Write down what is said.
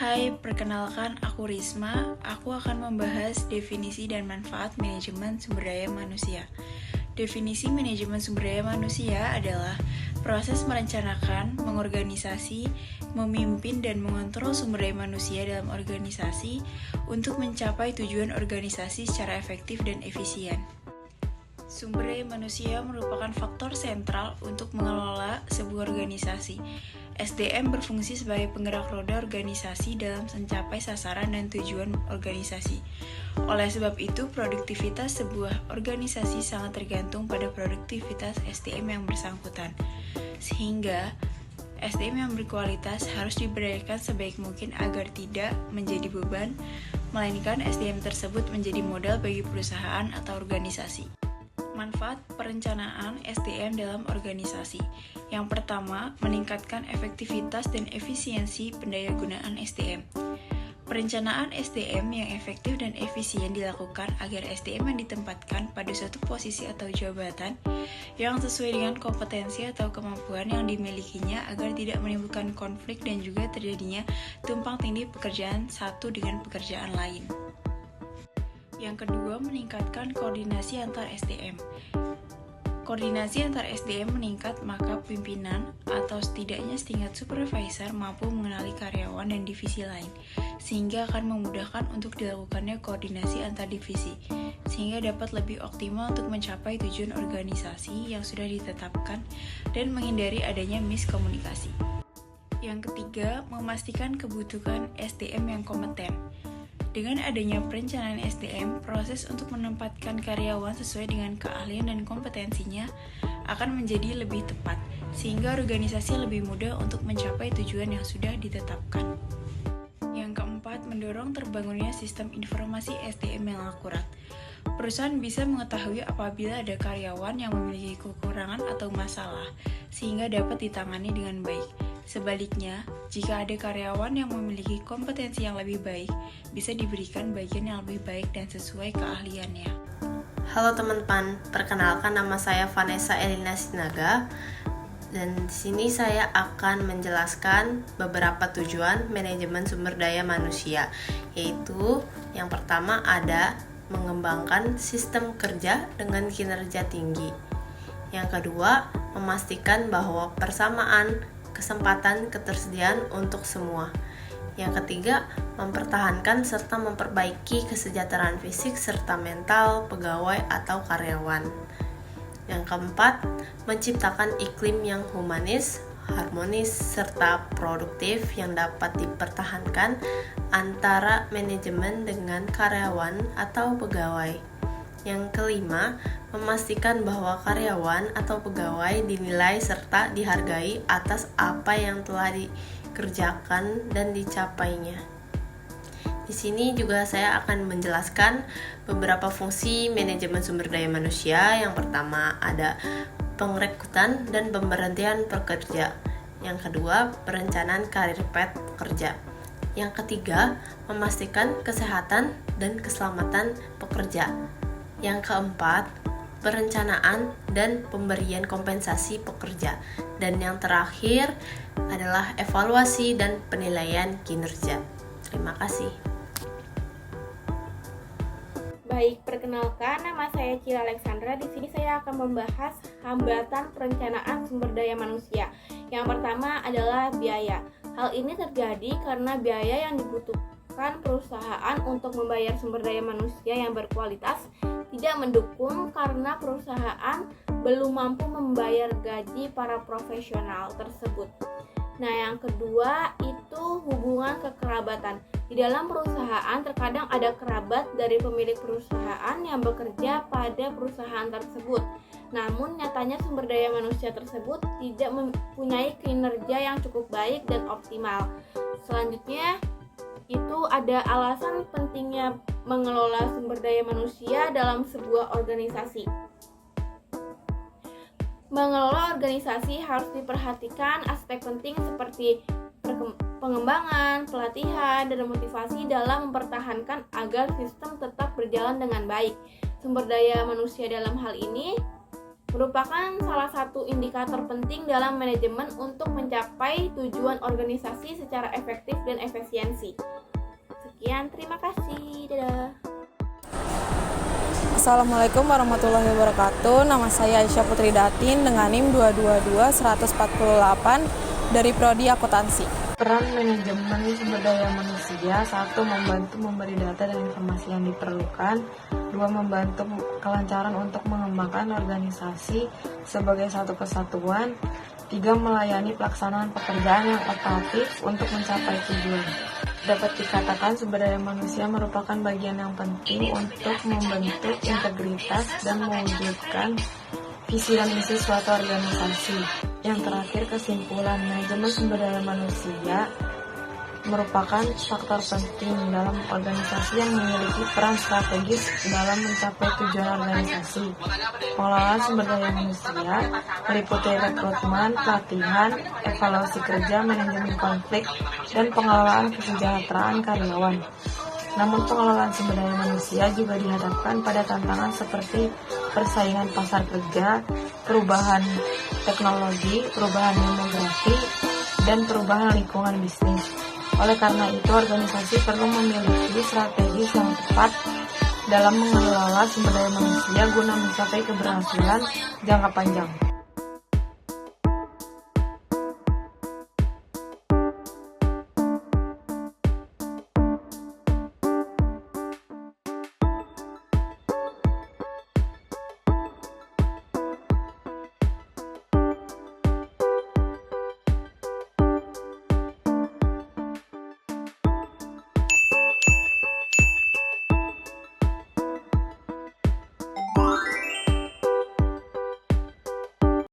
Hai, perkenalkan aku Risma. Aku akan membahas definisi dan manfaat manajemen sumber daya manusia. Definisi manajemen sumber daya manusia adalah proses merencanakan, mengorganisasi, memimpin, dan mengontrol sumber daya manusia dalam organisasi untuk mencapai tujuan organisasi secara efektif dan efisien. Sumber daya manusia merupakan faktor sentral untuk mengelola sebuah organisasi. SDM berfungsi sebagai penggerak roda organisasi dalam mencapai sasaran dan tujuan organisasi. Oleh sebab itu, produktivitas sebuah organisasi sangat tergantung pada produktivitas SDM yang bersangkutan. Sehingga, SDM yang berkualitas harus diberdayakan sebaik mungkin agar tidak menjadi beban, melainkan SDM tersebut menjadi modal bagi perusahaan atau organisasi. Manfaat perencanaan SDM dalam organisasi. Yang pertama, meningkatkan efektivitas dan efisiensi pendayagunaan SDM. Perencanaan SDM yang efektif dan efisien dilakukan agar SDM yang ditempatkan pada suatu posisi atau jabatan yang sesuai dengan kompetensi atau kemampuan yang dimilikinya agar tidak menimbulkan konflik dan juga terjadinya tumpang tindih pekerjaan satu dengan pekerjaan lain. Yang kedua, meningkatkan koordinasi antar SDM. Koordinasi antar SDM meningkat maka pimpinan atau setidaknya setingkat supervisor mampu mengenali karyawan dan divisi lain, sehingga akan memudahkan untuk dilakukannya koordinasi antar divisi, sehingga dapat lebih optimal untuk mencapai tujuan organisasi yang sudah ditetapkan dan menghindari adanya miskomunikasi. Yang ketiga, memastikan kebutuhan SDM yang kompeten. Dengan adanya perencanaan SDM, proses untuk menempatkan karyawan sesuai dengan keahlian dan kompetensinya akan menjadi lebih tepat, sehingga organisasi lebih mudah untuk mencapai tujuan yang sudah ditetapkan. Yang keempat, mendorong terbangunnya sistem informasi SDM yang akurat. Perusahaan bisa mengetahui apabila ada karyawan yang memiliki kekurangan atau masalah, sehingga dapat ditangani dengan baik. Sebaliknya, jika ada karyawan yang memiliki kompetensi yang lebih baik, bisa diberikan bagian yang lebih baik dan sesuai keahliannya. Halo teman-teman, perkenalkan nama saya Vanessa Elina Sinaga, dan di sini saya akan menjelaskan beberapa tujuan manajemen sumber daya manusia, yaitu yang pertama ada mengembangkan sistem kerja dengan kinerja tinggi. Yang kedua, memastikan bahwa persamaan kesempatan ketersediaan untuk semua. Yang ketiga, mempertahankan serta memperbaiki kesejahteraan fisik serta mental pegawai atau karyawan. Yang keempat, menciptakan iklim yang humanis, harmonis, serta produktif yang dapat dipertahankan antara manajemen dengan karyawan atau pegawai. Yang kelima, memastikan bahwa karyawan atau pegawai dinilai serta dihargai atas apa yang telah dikerjakan dan dicapainya. Di sini juga saya akan menjelaskan beberapa fungsi manajemen sumber daya manusia. Yang pertama ada pengrekrutan dan pemberhentian pekerja. Yang kedua, perencanaan karir path pekerja. Yang ketiga, memastikan kesehatan dan keselamatan pekerja. Yang keempat, perencanaan dan pemberian kompensasi pekerja. Dan yang terakhir adalah evaluasi dan penilaian kinerja. Terima kasih. Baik, perkenalkan nama saya Cila Alexandra. Di sini saya akan membahas hambatan perencanaan sumber daya manusia. Yang pertama adalah biaya. Hal ini terjadi karena biaya yang dibutuhkan perusahaan untuk membayar sumber daya manusia yang berkualitas tidak mendukung karena perusahaan belum mampu membayar gaji para profesional tersebut. Nah, yang kedua itu hubungan kekerabatan. Di dalam perusahaan terkadang ada kerabat dari pemilik perusahaan yang bekerja pada perusahaan tersebut. Namun nyatanya sumber daya manusia tersebut tidak mempunyai kinerja yang cukup baik dan optimal. Selanjutnya itu ada alasan pentingnya mengelola sumber daya manusia dalam sebuah organisasi. Mengelola organisasi harus diperhatikan aspek penting seperti pengembangan, pelatihan, dan motivasi dalam mempertahankan agar sistem tetap berjalan dengan baik. Sumber daya manusia dalam hal ini merupakan salah satu indikator penting dalam manajemen untuk mencapai tujuan organisasi secara efektif dan efisiensi. Sekian, terima kasih. Dadah. Assalamualaikum warahmatullahi wabarakatuh. Nama saya Aisyah Putri Datin dengan NIM 222-148 dari Prodi Akuntansi. Peran manajemen sumber daya manusia: 1. Membantu memberi data dan informasi yang diperlukan. 2. Membantu kelancaran untuk mengembangkan organisasi sebagai satu kesatuan. 3. Melayani pelaksanaan pekerjaan yang operatif untuk mencapai tujuan. Dapat dikatakan sumber daya manusia merupakan bagian yang penting untuk membentuk integritas dan mewujudkan visi dan misi suatu organisasi. Yang terakhir, kesimpulan, manajemen sumber daya manusia merupakan faktor penting dalam organisasi yang memiliki peran strategis dalam mencapai tujuan organisasi. Pengelolaan sumber daya manusia meliputi rekrutmen, pelatihan, evaluasi kerja, manajemen konflik, dan pengelolaan kesejahteraan karyawan. Namun pengelolaan sumber daya manusia juga dihadapkan pada tantangan seperti persaingan pasar kerja, perubahan teknologi, perubahan demografi, dan perubahan lingkungan bisnis. Oleh karena itu, organisasi perlu memiliki strategi yang tepat dalam mengelola sumber daya manusia guna mencapai keberhasilan jangka panjang.